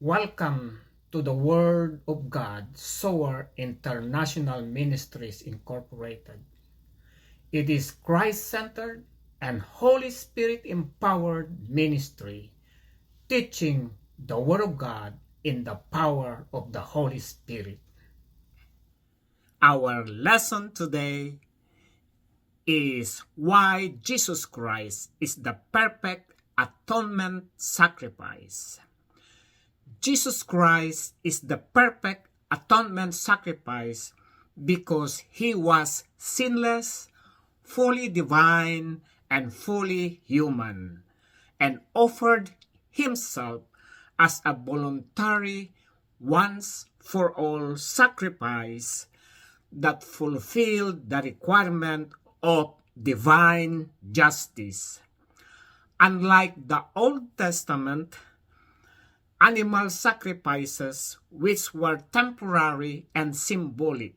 Welcome to the Word of God, Sower International Ministries Incorporated. It is Christ-centered and Holy Spirit-empowered ministry, teaching the Word of God in the power of the Holy Spirit. Our lesson today is why Jesus Christ is the perfect atonement sacrifice. Jesus Christ is the perfect atonement sacrifice because he was sinless, fully divine, and fully human, and offered himself as a voluntary, once-for-all sacrifice that fulfilled the requirement of divine justice. Unlike the Old Testament, animal sacrifices which were temporary and symbolic,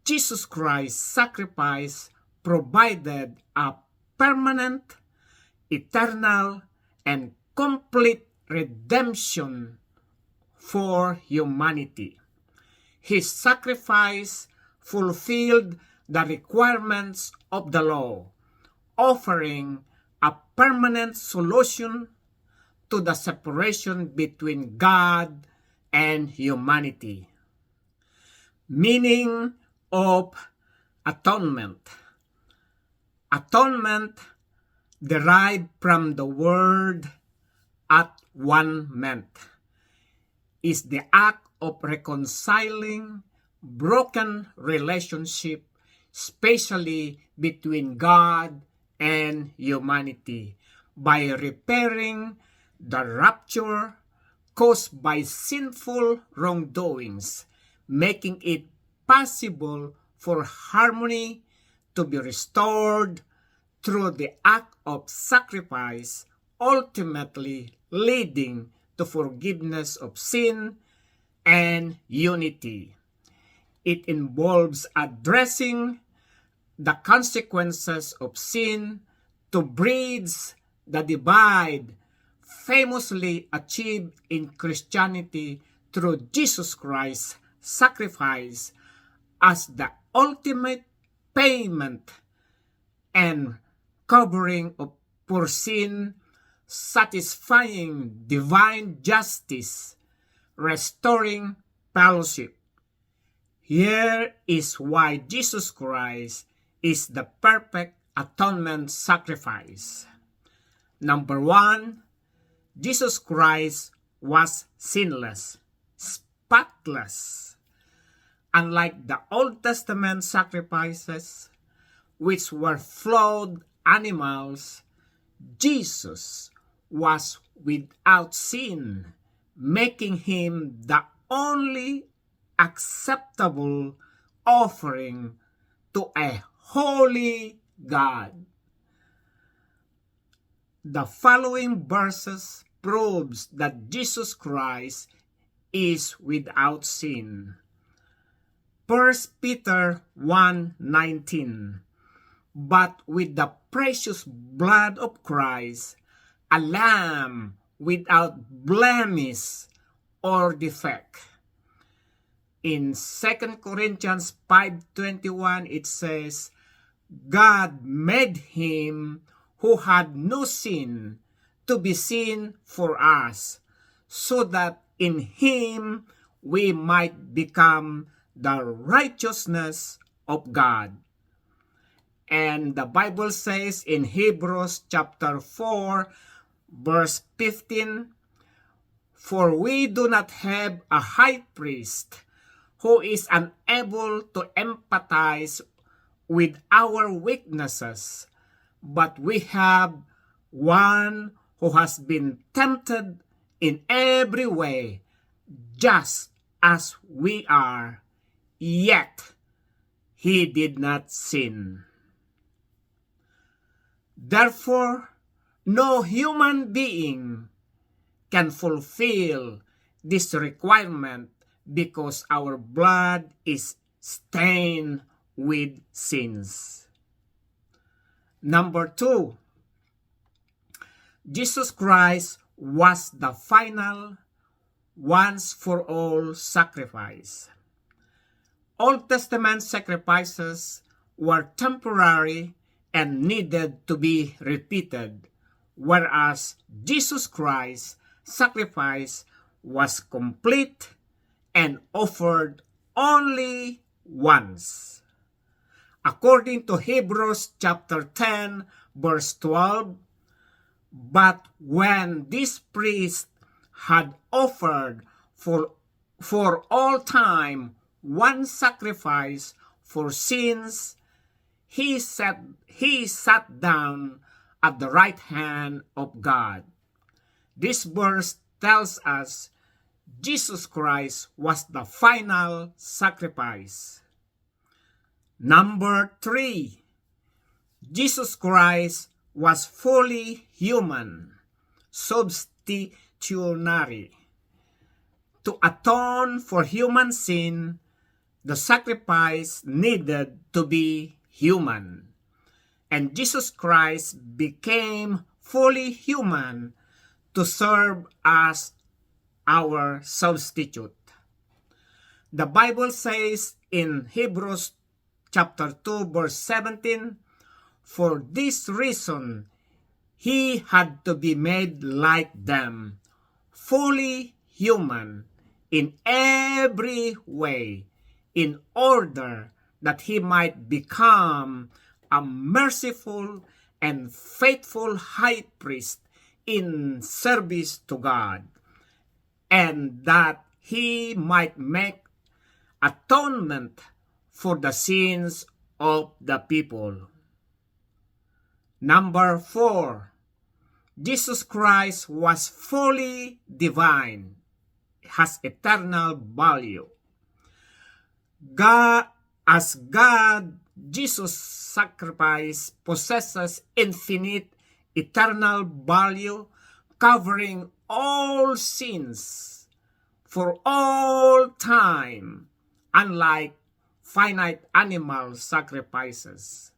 Jesus Christ's sacrifice provided a permanent, eternal, and complete redemption for humanity. His sacrifice fulfilled the requirements of the law, offering a permanent solution to the separation between God and humanity. Meaning of atonement. Atonement derived from the word at-one-ment is the act of reconciling broken relationship, especially between God and humanity, by repairing the rupture caused by sinful wrongdoings, making it possible for harmony to be restored through the act of sacrifice, ultimately leading to forgiveness of sin and unity. It involves addressing the consequences of sin to bridge the divide famously achieved in Christianity through Jesus Christ's sacrifice as the ultimate payment and covering of for sin, satisfying divine justice, restoring fellowship. Here is why Jesus Christ is the perfect atonement sacrifice. Number 1, Jesus Christ was sinless, spotless. Unlike the Old Testament sacrifices, which were flawed animals, Jesus was without sin, making him the only acceptable offering to a holy God. The following verses proves that Jesus Christ is without sin. 1 Peter 1:19. But with the precious blood of Christ, a lamb without blemish or defect. In 2 Corinthians 5:21 it says, God made him who had no sin to be sin for us, so that in him we might become the righteousness of God. And the Bible says in Hebrews chapter 4, verse 15, For we do not have a high priest who is unable to empathize with our weaknesses, but we have one who has been tempted in every way, just as we are, yet he did not sin. Therefore, no human being can fulfill this requirement because our blood is stained with sins. Number 2, Jesus Christ was the final, once-for-all sacrifice. Old Testament sacrifices were temporary and needed to be repeated, whereas Jesus Christ's sacrifice was complete and offered only once. According to Hebrews chapter 10, verse 12, but when this priest had offered for all time one sacrifice for sins, he sat down at the right hand of God. This verse tells us Jesus Christ was the final sacrifice. Number 3, Jesus Christ was fully human, substitutionary. To atone for human sin, the sacrifice needed to be human. And Jesus Christ became fully human to serve as our substitute. The Bible says in Hebrews chapter 2 verse 17, for this reason he had to be made like them, fully human in every way, in order that he might become a merciful and faithful high priest in service to God, and that he might make atonement for the sins of the people. Number 4, Jesus Christ was fully divine, has eternal value. As God, Jesus' sacrifice possesses infinite eternal value, covering all sins for all time, unlike finite animal sacrifices.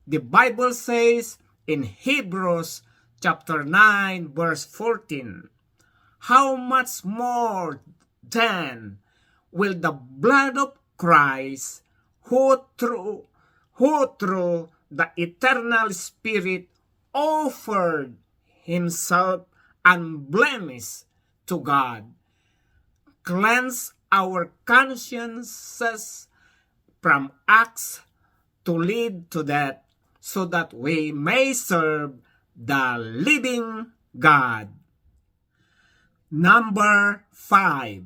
The Bible says in Hebrews chapter 9 verse 14, how much more then will the blood of Christ, who through the eternal Spirit offered himself unblemished to God, cleanse our consciences from acts to lead to death, so that we may serve the living God. Number 5,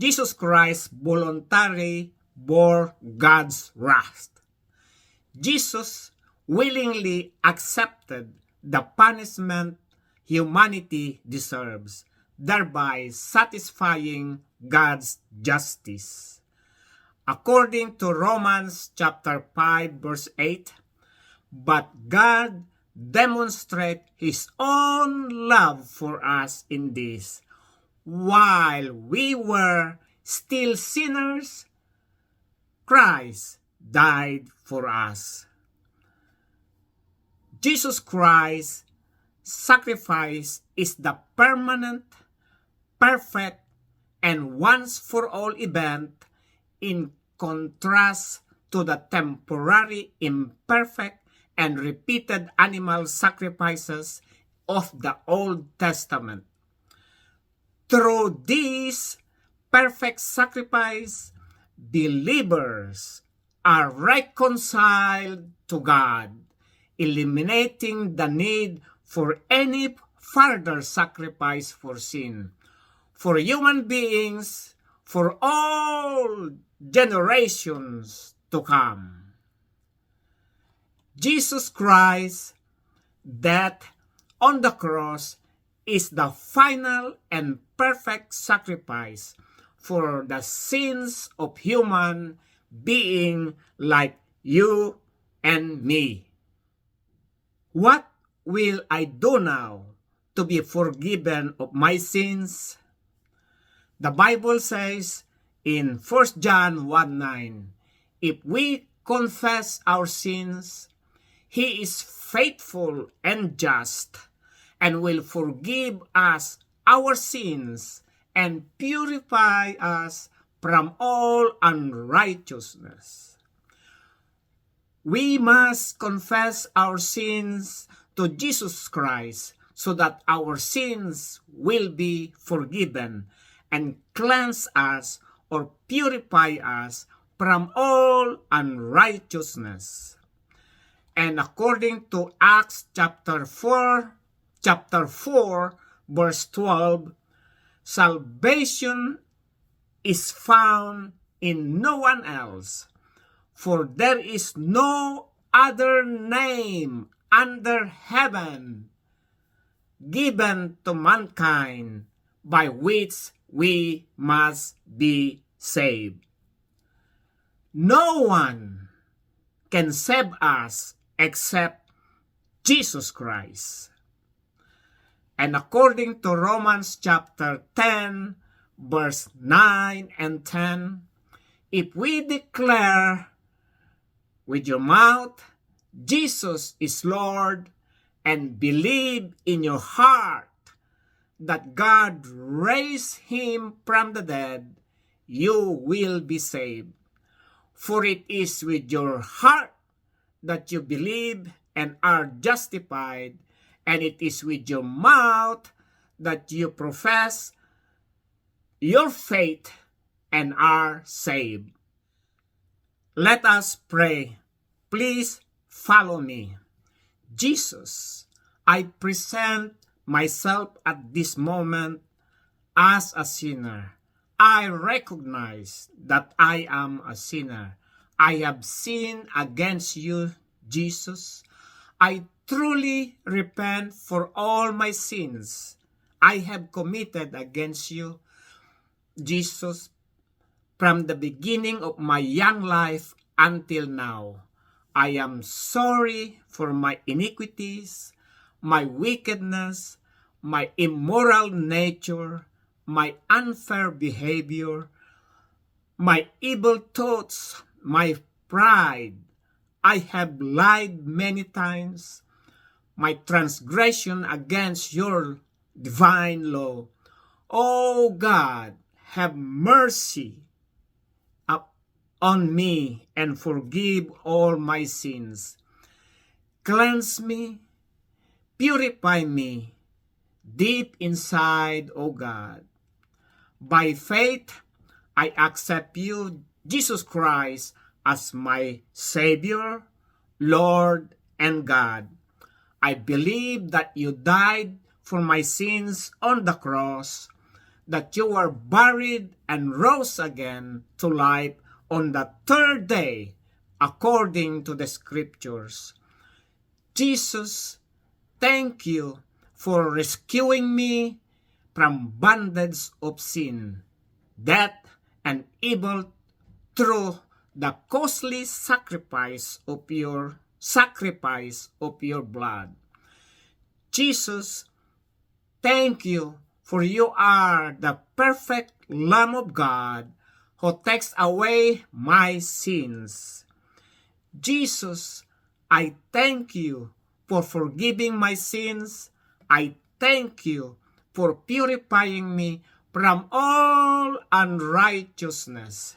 Jesus Christ voluntarily bore God's wrath. Jesus willingly accepted the punishment humanity deserves, thereby satisfying God's justice. According to Romans chapter 5 verse 8, but God demonstrates his own love for us in this: while we were still sinners, Christ died for us. Jesus Christ's sacrifice is the permanent, perfect, and once-for-all event, in contrast to the temporary, imperfect, and repeated animal sacrifices of the Old Testament. Through this perfect sacrifice, believers are reconciled to God, eliminating the need for any further sacrifice for sin, for human beings, for all generations to come. Jesus Christ's death on the cross is the final and perfect sacrifice for the sins of human being like you and me. What will I do now to be forgiven of my sins? The Bible says in 1 John 1:9, if we confess our sins, he is faithful and just and will forgive us our sins and purify us from all unrighteousness. We must confess our sins to Jesus Christ so that our sins will be forgiven and cleanse us or purify us from all unrighteousness. And according to Acts chapter 4, verse 12, salvation is found in no one else, for there is no other name under heaven given to mankind by which we must be saved. No one can save us except Jesus Christ. And according to Romans chapter 10, verse 9 and 10, if we declare with your mouth Jesus is Lord and believe in your heart that God raised him from the dead, you will be saved. For it is with your heart that you believe and are justified, and it is with your mouth that you profess your faith and are saved. Let us pray. Please follow me. Jesus, I present myself at this moment as a sinner. I recognize that I am a sinner. I have sinned against you, Jesus. I truly repent for all my sins I have committed against you, Jesus, from the beginning of my young life until now. I am sorry for my iniquities, my wickedness, my immoral nature, my unfair behavior, my evil thoughts, my pride. I have lied many times, my transgression against your divine law. Oh God, have mercy on me and forgive all my sins. Cleanse me, purify me deep inside, O God. By faith, I accept you, Jesus Christ, as my Savior, Lord, and God. I believe that you died for my sins on the cross, that you were buried and rose again to life on the third day, according to the Scriptures. Jesus, thank you for rescuing me from bondage of sin, death, and evil through the costly sacrifice of your blood. Jesus, thank you for you are the perfect Lamb of God who takes away my sins. Jesus, I thank you for forgiving my sins. I thank you for purifying me from all unrighteousness.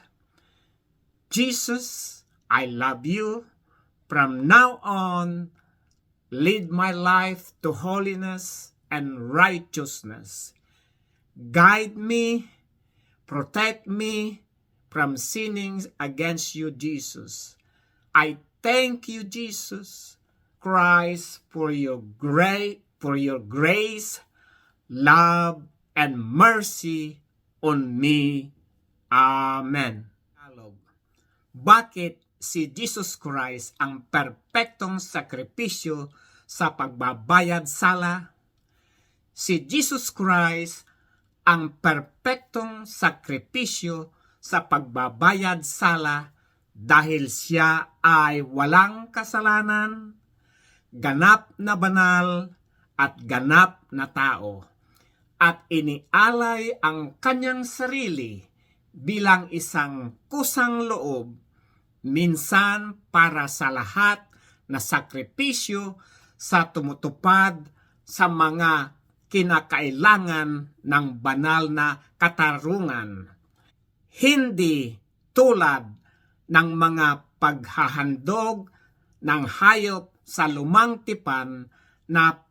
Jesus, I love you. From now on, lead my life to holiness and righteousness. Guide me, protect me from sinning against you, Jesus. I thank you, Jesus Christ, for your grace, love, and mercy on me. Amen. Bakit si Jesus Christ ang perpektong sakripisyo sa pagbabayad sala? Si Jesus Christ ang perpektong sakripisyo sa pagbabayad sala dahil siya ay walang kasalanan, ganap na banal at ganap na tao, at inialay ang kanyang sarili bilang isang kusang loob, minsan para sa lahat na sakripisyo sa tumutupad sa mga kinakailangan ng banal na katarungan. Hindi tulad ng mga paghahandog ng hayop sa lumang tipan na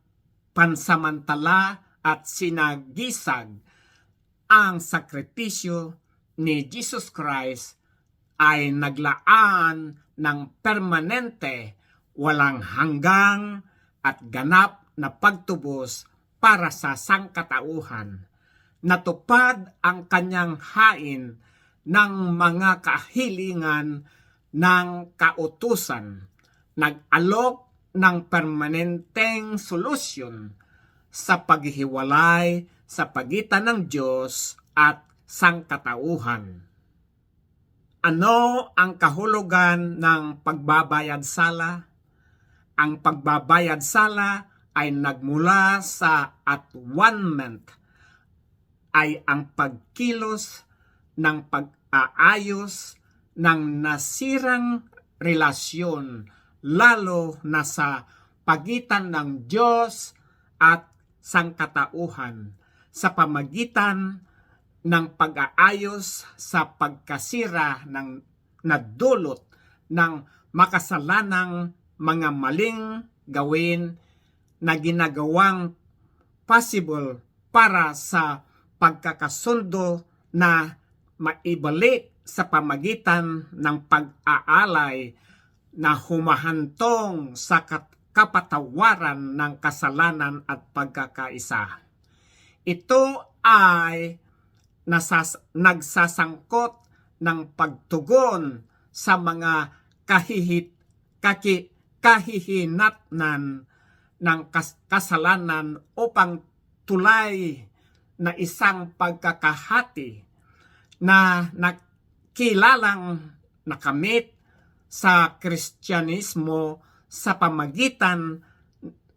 pansamantala at sinagisag. Ang sakripisyo ni Jesus Christ ay naglaan ng permanente, walang hanggang at ganap na pagtubos para sa sangkatauhan. Natupad ang kanyang hain ng mga kahilingan ng kautusan. Nag-alok ng permanenteng solusyon sa paghihiwalay sa pagitan ng Diyos at sangkatauhan. Ano ang kahulugan ng pagbabayad sala? Ang pagbabayad sala ay nagmula sa atonement, ay ang pagkilos ng pag-aayos ng nasirang relasyon, lalo na sa pagitan ng Diyos at sangkatauhan, sa pamagitan ng pag-aayos sa pagkasira ng nadulot ng makasalanang mga maling gawin na ginagawang possible para sa pagkakasundo na maibalik sa pamagitan ng pag-aalay na humahantong sa kapatawaran ng kasalanan at pagkakaisa. Ito ay nagsasangkot ng pagtugon sa mga kahihinatnan ng kasalanan upang tulay na isang pagkakahati na nakilalang nakamit sa Kristyanismo sa pamagitan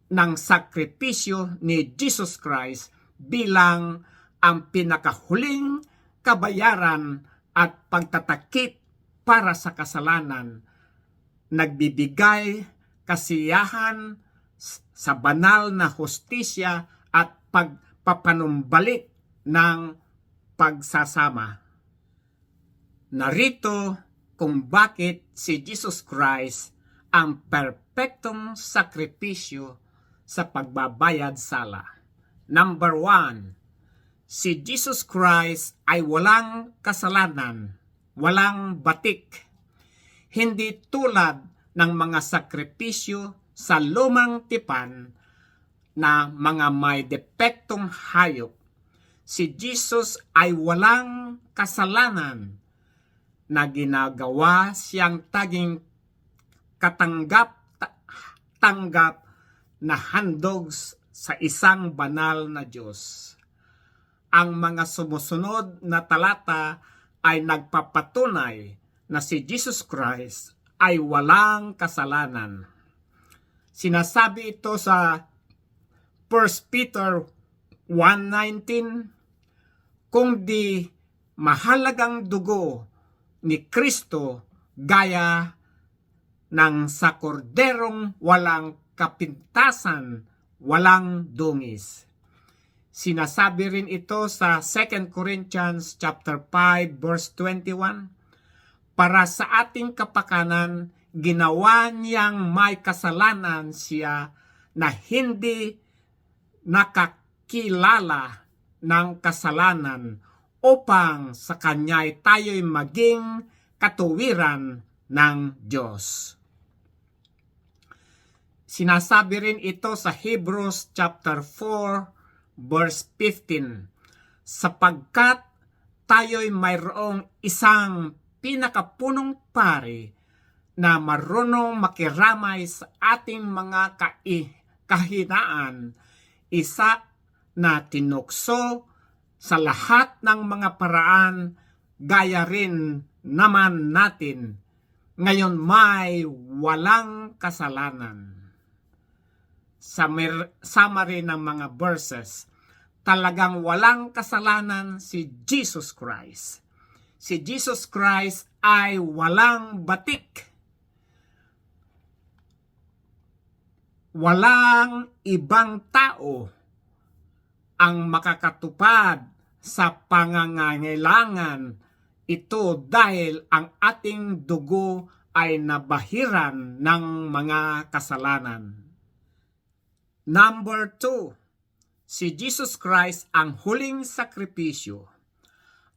ng sakripisyo ni Jesus Christ bilang ang pinakahuling kabayaran at pagtatakip para sa kasalanan, nagbibigay kasiyahan sa banal na hustisya at pagpapanumbalik ng pagsasama. Narito kung bakit si Jesus Christ ang perpektong sakripisyo sa pagbabayad sala. Number 1, si Jesus Christ ay walang kasalanan, walang batik. Hindi tulad ng mga sakripisyo sa lumang tipan na mga may depektong hayop. Si Jesus ay walang kasalanan na ginagawa siyang taging katanggap-tanggap na handog sa isang banal na Diyos. Ang mga sumusunod na talata ay nagpapatunay na si Jesus Christ ay walang kasalanan. Sinasabi ito sa 1 Peter 1:19, kung di mahalagang dugo ni Kristo gaya ng sa korderong walang kapintasan, walang dungis. Sinasabi rin ito sa 2 Corinthians chapter 5 verse 21, para sa ating kapakanan ginawa niyang may kasalanan siya na hindi nakakilala ng kasalanan upang sa kanya'y tayo'y maging katuwiran ng Diyos. Sinasabi rin ito sa Hebrews chapter 4 verse 15, sapagkat tayo'y mayroong isang pinakapunong pari na marunong makiramay sa ating mga kahinaan, isa na tinukso sa lahat ng mga paraan, gaya rin naman natin, ngayon may walang kasalanan. Sa summary ng mga verses, talagang walang kasalanan si Jesus Christ. Si Jesus Christ ay walang batik. Walang ibang tao ang makakatupad sa pangangailangan ito dahil ang ating dugo ay nabahiran ng mga kasalanan. Number 2, si Jesus Christ ang huling sakripisyo.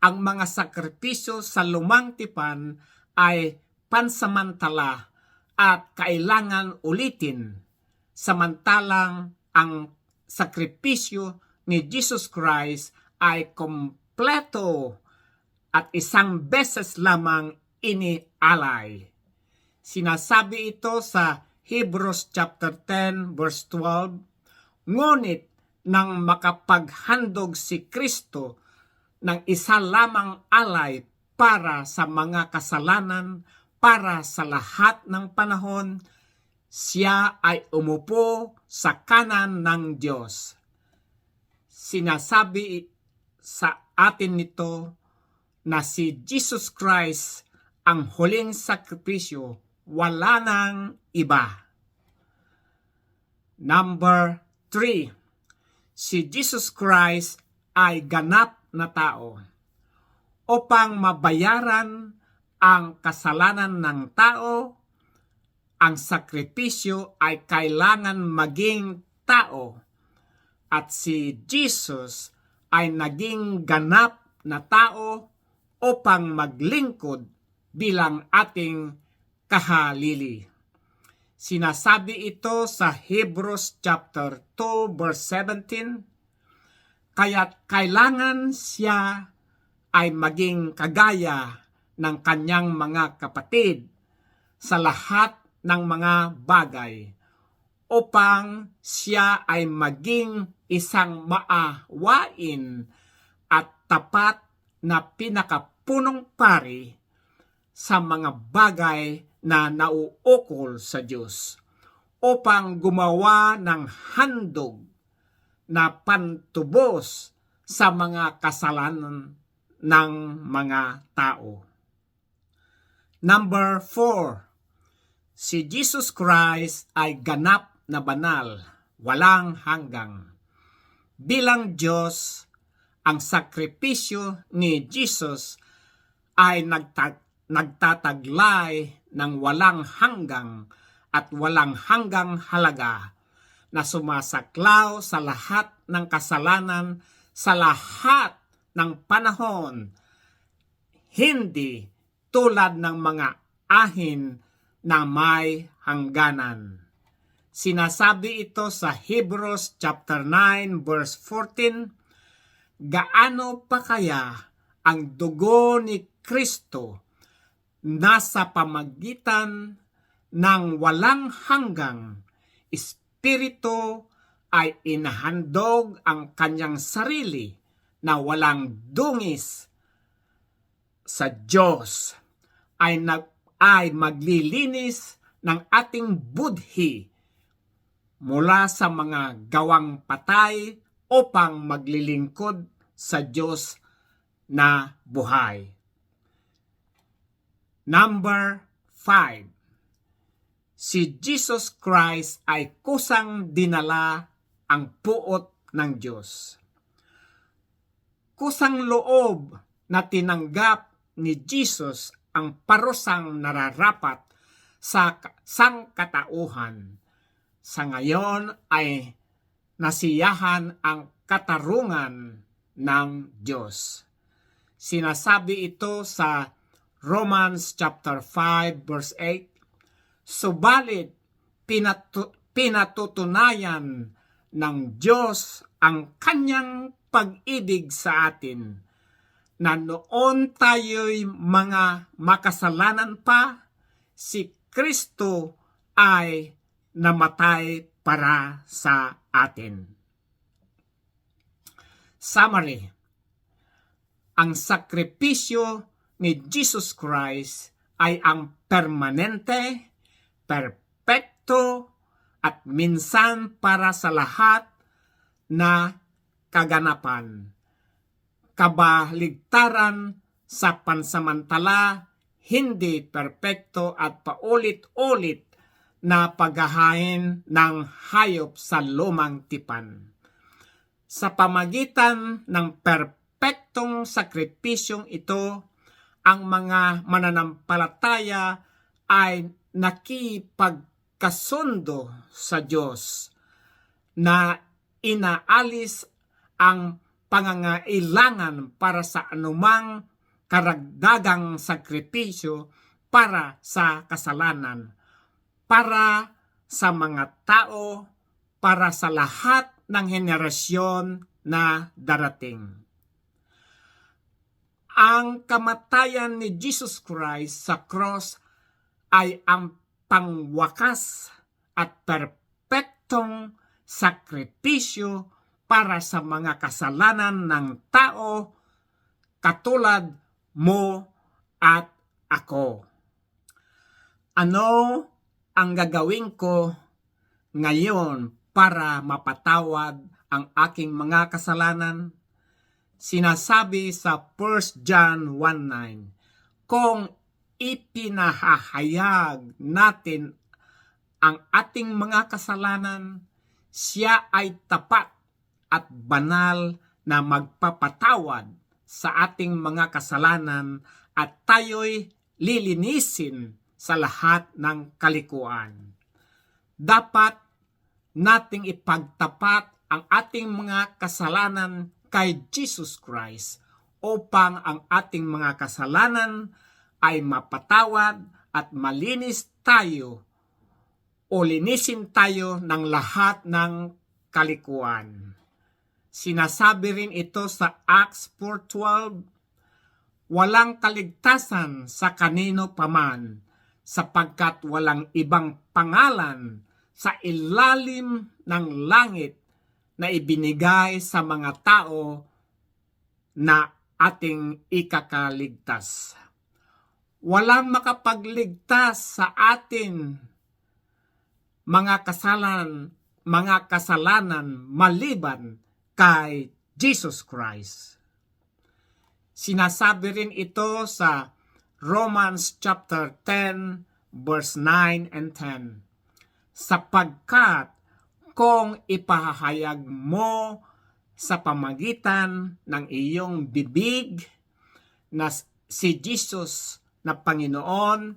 Ang mga sakripisyo sa lumang tipan ay pansamantala at kailangan ulitin, samantalang ang sakripisyo ni Jesus Christ ay kompleto at isang beses lamang inialay. Sinasabi ito sa Hebrews chapter 10 verse 12, ngunit nang makapaghandog si Kristo ng isa lamang alay para sa mga kasalanan, para sa lahat ng panahon, siya ay umupo sa kanan ng Diyos. Sinasabi sa atin nito na si Jesus Christ ang huling sakripisyo, wala nang iba. Number 3, si Jesus Christ ay ganap na tao. Upang mabayaran ang kasalanan ng tao, ang sakripisyo ay kailangan maging tao. At si Jesus ay naging ganap na tao upang maglingkod bilang ating kahalili. Sinasabi ito sa Hebrews chapter 2 verse 17, kaya't kailangan siya ay maging kagaya ng kanyang mga kapatid sa lahat ng mga bagay upang siya ay maging isang maawain at tapat na pinakapunong pari sa mga bagay na nauukol sa Diyos upang gumawa ng handog na pantubos sa mga kasalanan ng mga tao. Number 4, si Jesus Christ ay ganap na banal, walang hanggang. Bilang Diyos, ang sakripisyo ni Jesus ay nagtataglay ng walang hanggang at walang hanggang halaga na sumasaklaw sa lahat ng kasalanan sa lahat ng panahon, hindi tulad ng mga ahin na may hangganan. Sinasabi ito sa Hebrews chapter 9 verse 14, gaano pa kaya ang dugo ni Kristo nasa pamagitan ng walang hanggang espiritu ay inahandog ang kanyang sarili na walang dungis sa Diyos ay maglilinis ng ating budhi mula sa mga gawang patay upang maglilingkod sa Diyos na buhay. Number 5, si Jesus Christ ay kusang dinala ang puot ng Diyos. Kusang loob na tinanggap ni Jesus ang parusang nararapat sa sangkatauhan. Sa ngayon ay nasiyahan ang katarungan ng Diyos. Sinasabi ito sa Romans chapter 5 verse 8, subalit pinatutunayan ng Diyos ang kanyang pag-ibig sa atin na noon tayo'y mga makasalanan pa, si Kristo ay namatay para sa atin. Summary, ang sakripisyo ni Jesus Christ ay ang permanente, perpekto, at minsan para sa lahat na kaganapan. Kabaligtaran sa pansamantala, hindi perpekto at paulit-ulit na paghahain ng hayop sa lumang tipan. Sa pamagitan ng perpektong sakripisyong ito, ang mga mananampalataya ay nakipagkasundo sa Diyos na inaalis ang pangangailangan para sa anumang karagdagang sakripisyo para sa kasalanan, para sa mga tao, para sa lahat ng henerasyon na darating. Ang kamatayan ni Jesus Christ sa cross ay ang pangwakas at perpektong sakripisyo para sa mga kasalanan ng tao katulad mo at ako. Ano ang gagawin ko ngayon para mapatawad ang aking mga kasalanan? Sinasabi sa 1 John 1:9, kung ipinahahayag natin ang ating mga kasalanan, siya ay tapat at banal na magpapatawad sa ating mga kasalanan at tayo'y lilinisin sa lahat ng kalikuan. Dapat nating ipagtapat ang ating mga kasalanan kay Jesus Christ upang ang ating mga kasalanan ay mapatawad at malinis tayo o linisin tayo ng lahat ng kalikuan. Sinasabi rin ito sa Acts 4:12, walang kaligtasan sa kanino paman sapagkat walang ibang pangalan sa ilalim ng langit na ibinigay sa mga tao na ating ikakaligtas. Walang makapagligtas sa atin mga kasalanan maliban kay Jesus Christ. Sinasabi rin ito sa Romans chapter 10 verse 9 and 10. Sapagkat kung ipahayag mo sa pamagitan ng iyong bibig na si Jesus na Panginoon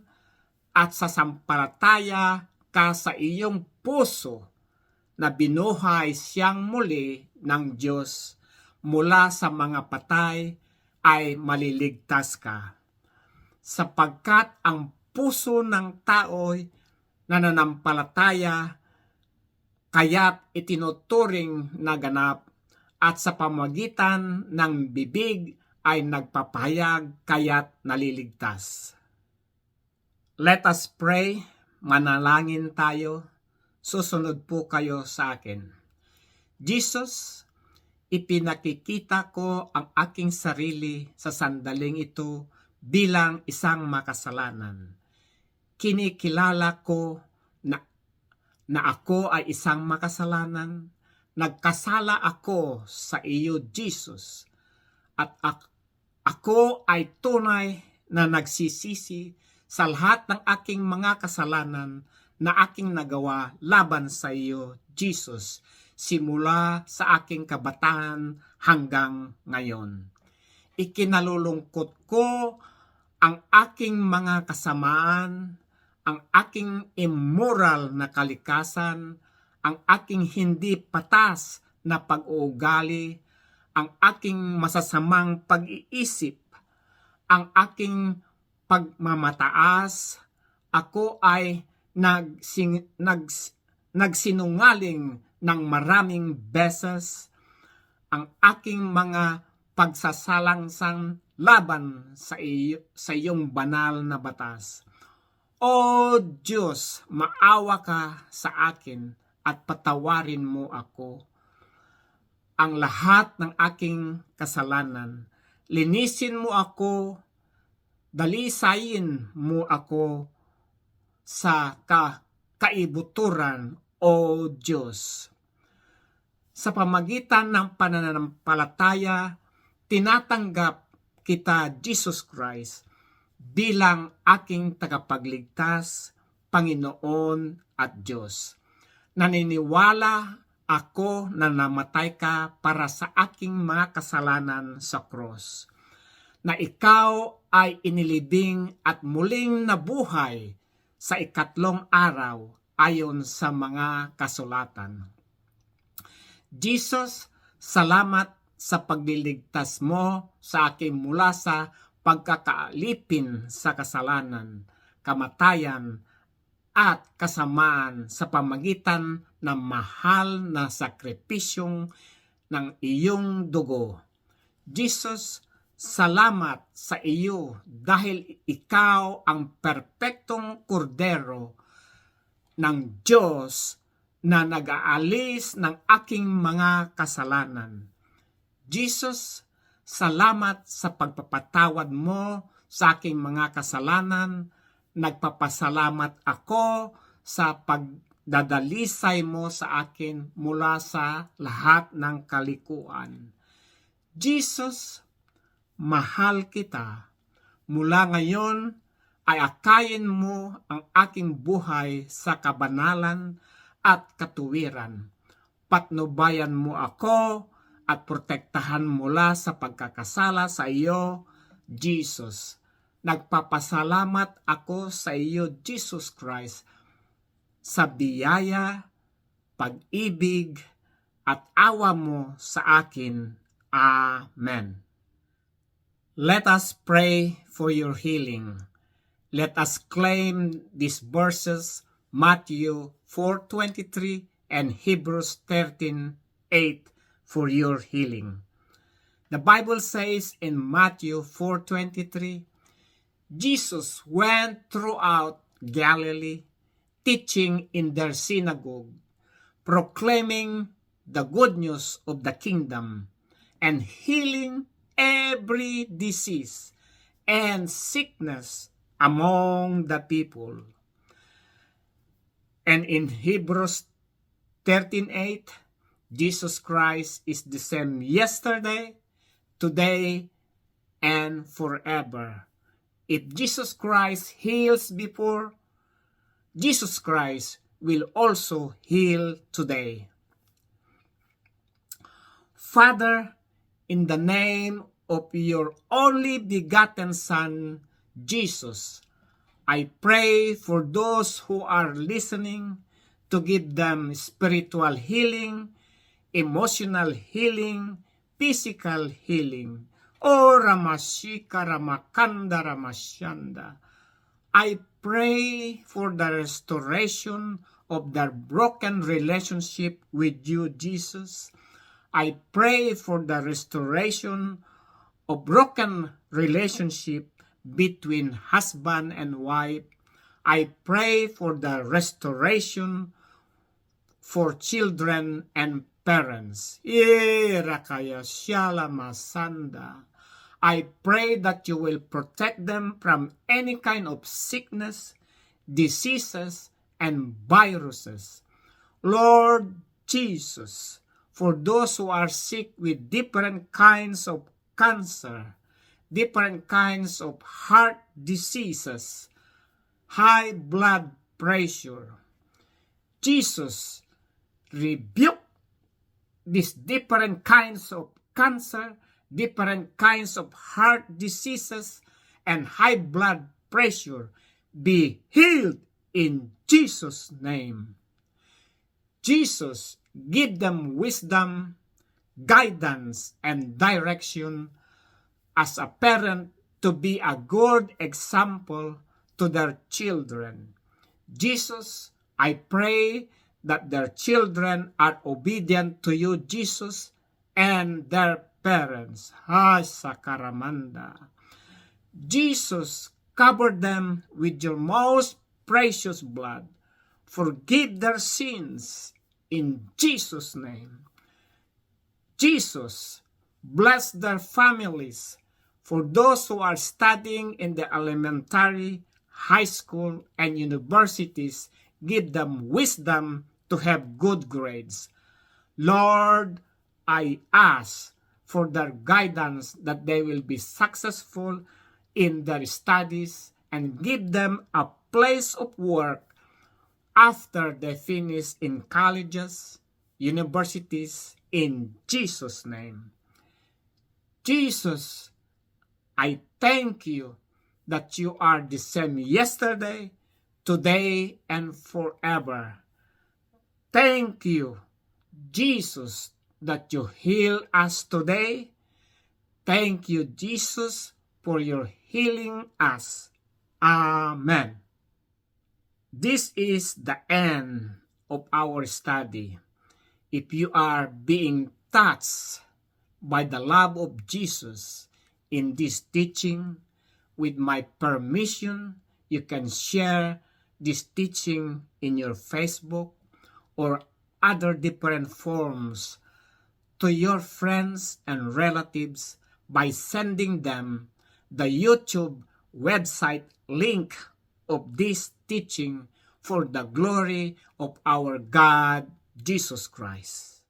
at sasampalataya ka sa iyong puso na binuhay siyang muli ng Diyos mula sa mga patay, ay maliligtas ka. Sapagkat ang puso ng tao'y nananampalataya, kaya't itinuturing na ganap, at sa pamagitan ng bibig ay nagpapahayag, kaya't naliligtas. Let us pray, manalangin tayo. Susunod po kayo sa akin. Jesus, ipinakikita ko ang aking sarili sa sandaling ito bilang isang makasalanan. Kinikilala ko na ako ay isang makasalanan. Nagkasala ako sa iyo, Jesus. At ako ay tunay na nagsisisi sa lahat ng aking mga kasalanan na aking nagawa laban sa iyo, Jesus, simula sa aking kabataan hanggang ngayon. Ikinalulungkot ko ang aking mga kasamaan, ang aking immoral na kalikasan, ang aking hindi patas na pag-uugali, ang aking masasamang pag-iisip, ang aking pagmamataas. Ako ay nagsinungaling ng maraming beses. Ang aking mga pagsasalangsang laban sa iyong banal na batas. O Diyos, maawa ka sa akin at patawarin mo ako. Ang lahat ng aking kasalanan, linisin mo ako, dalisayin mo ako sa kaibuturan, O Diyos. Sa pamagitan ng pananampalataya, tinatanggap kita, Jesus Christ, bilang aking tagapagligtas, Panginoon at Diyos. Naniniwala ako na namatay ka para sa aking mga kasalanan sa cross, na ikaw ay inilibing at muling nabuhay sa ikatlong araw ayon sa mga kasulatan. Jesus, salamat sa pagliligtas mo sa akin mula sa pagkakaalipin sa kasalanan, kamatayan, at kasamaan sa pamagitan ng mahal na sakripisyong ng iyong dugo. Jesus, salamat sa iyo dahil ikaw ang perpektong kordero ng Diyos na nag-aalis ng aking mga kasalanan. Jesus, salamat sa pagpapatawad mo sa aking mga kasalanan. Nagpapasalamat ako sa pagdadalisay mo sa akin mula sa lahat ng kalikuan. Jesus, mahal kita. Mula ngayon ay akayin mo ang aking buhay sa kabanalan at katuwiran. Patnubayan mo ako at protektahan mula sa pagkakasala sa iyo, Jesus. Nagpapasalamat ako sa iyo, Jesus Christ, sa biyaya, pag-ibig, at awa mo sa akin. Amen. Let us pray for your healing. Let us claim these verses, Matthew 4:23 and Hebrews 13:8, for your healing. The Bible says in Matthew 4:23, Jesus went throughout Galilee, teaching in their synagogue, proclaiming the good news of the kingdom, and healing every disease and sickness among the people. And in Hebrews 13:8, Jesus Christ is the same yesterday, today, and forever. If Jesus Christ heals before, Jesus Christ will also heal today. Father, in the name of your only begotten Son, Jesus, I pray for those who are listening to give them spiritual healing, emotional healing, physical healing. O Ramashika Ramakanda Ramashanda, I pray for the restoration of their broken relationship with you, Jesus. I pray for the restoration of broken relationship between husband and wife. I pray for the restoration for children and parents. Irakaya Shala Masanda. I pray that you will protect them from any kind of sickness, diseases, and viruses. Lord Jesus, for those who are sick with different kinds of cancer, different kinds of heart diseases, high blood pressure, Jesus, rebuke these different kinds of cancer, different kinds of heart diseases, and high blood pressure. Be healed in Jesus' name. Jesus, give them wisdom, guidance, and direction as a parent to be a good example to their children. Jesus, I pray that their children are obedient to you, Jesus, and their parents. Ha Sakaramanda. Jesus, cover them with your most precious blood. Forgive their sins in Jesus' name. Jesus, bless their families. For those who are studying in the elementary, high school, and universities, give them wisdom to have good grades. Lord, I ask for their guidance that they will be successful in their studies and give them a place of work after they finish in colleges, universities in Jesus' name. Jesus, I thank you that you are the same yesterday, today, and forever. Thank you, Jesus, that you heal us today. Thank you, Jesus, for your healing us. Amen. This is the end of our study. If you are being touched by the love of Jesus in this teaching, with my permission, you can share this teaching in your Facebook or other different forms to your friends and relatives by sending them the YouTube website link of this teaching for the glory of our God, Jesus Christ.